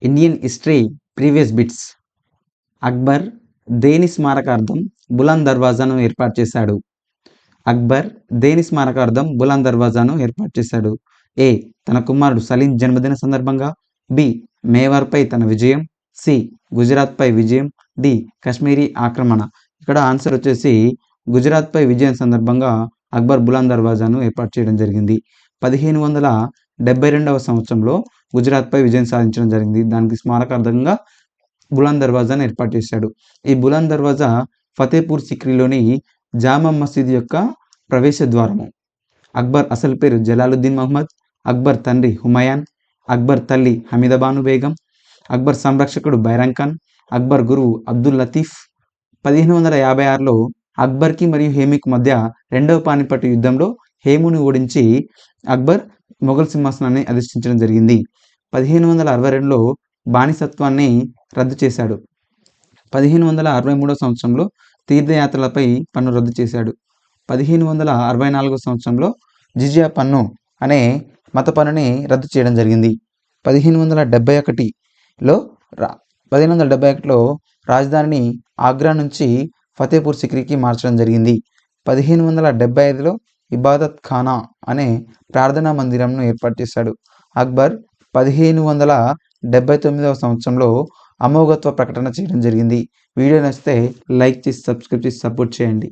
Indian history previous bits. Akbar దేని స్మారకార్థం బులంద్ దర్వాజాను ఏర్పాటు చేశాడు? అక్బర్ దేని స్మారకార్థం బులంద్ దర్వాజాను ఏర్పాటు చేశాడు? ఏ. తన కుమారుడు సలీం జన్మదిన సందర్భంగా. బి. మేవార్పై తన విజయం. సి. గుజరాత్పై విజయం. డి. కాశ్మీరీ ఆక్రమణ. ఇక్కడ ఆన్సర్ వచ్చేసి గుజరాత్పై విజయం సందర్భంగా అక్బర్ బులంద్ దర్వాజాను ఏర్పాటు చేయడం జరిగింది. 1572వ సంవత్సరంలో గుజరాత్పై విజయం సాధించడం జరిగింది. దానికి స్మారకార్థంగా బులంద్ దర్వాజాను ఏర్పాటు చేశాడు. ఈ బులంద్ దర్వాజా ఫతేపూర్ సిక్రీలోని జామా మసీద్ యొక్క ప్రవేశ ద్వారము. అక్బర్ అసలు పేరు జలాలుద్దీన్ మహమ్మద్. అక్బర్ తండ్రి హుమయాన్. అక్బర్ తల్లి హమీదాబాను బేగం. అక్బర్ సంరక్షకుడు బైరామ్ ఖాన్. అక్బర్ గురువు అబ్దుల్ లతీఫ్. 1556లో అక్బర్కి మరియు హేముకి మధ్య రెండవ పానిపట్టు యుద్ధంలో హేముని ఓడించి అక్బర్ మొఘల్ సింహాసనాన్ని అధిష్ఠించడం జరిగింది. 1562లో బానిసత్వాన్ని రద్దు చేశాడు. 1563 సంవత్సరంలో తీర్థయాత్రలపై పన్ను రద్దు చేశాడు. 1564 సంవత్సరంలో జిజియా పన్ను అనే మత పన్నుని రద్దు చేయడం జరిగింది. 1571లో రాజధానిని ఆగ్రా నుంచి ఫతేపూర్ సిక్రీకి మార్చడం జరిగింది. 1575లో ఇబాదత్ ఖానా అనే ప్రార్థనా మందిరంను ఏర్పాటు చేశాడు. అక్బర్ 1579వ సంవత్సరంలో అమోఘత్వ ప్రకటన చేయడం జరిగింది. వీడియో నచ్చితే లైక్ చేసి సబ్స్క్రైబ్ చేసి సపోర్ట్ చేయండి.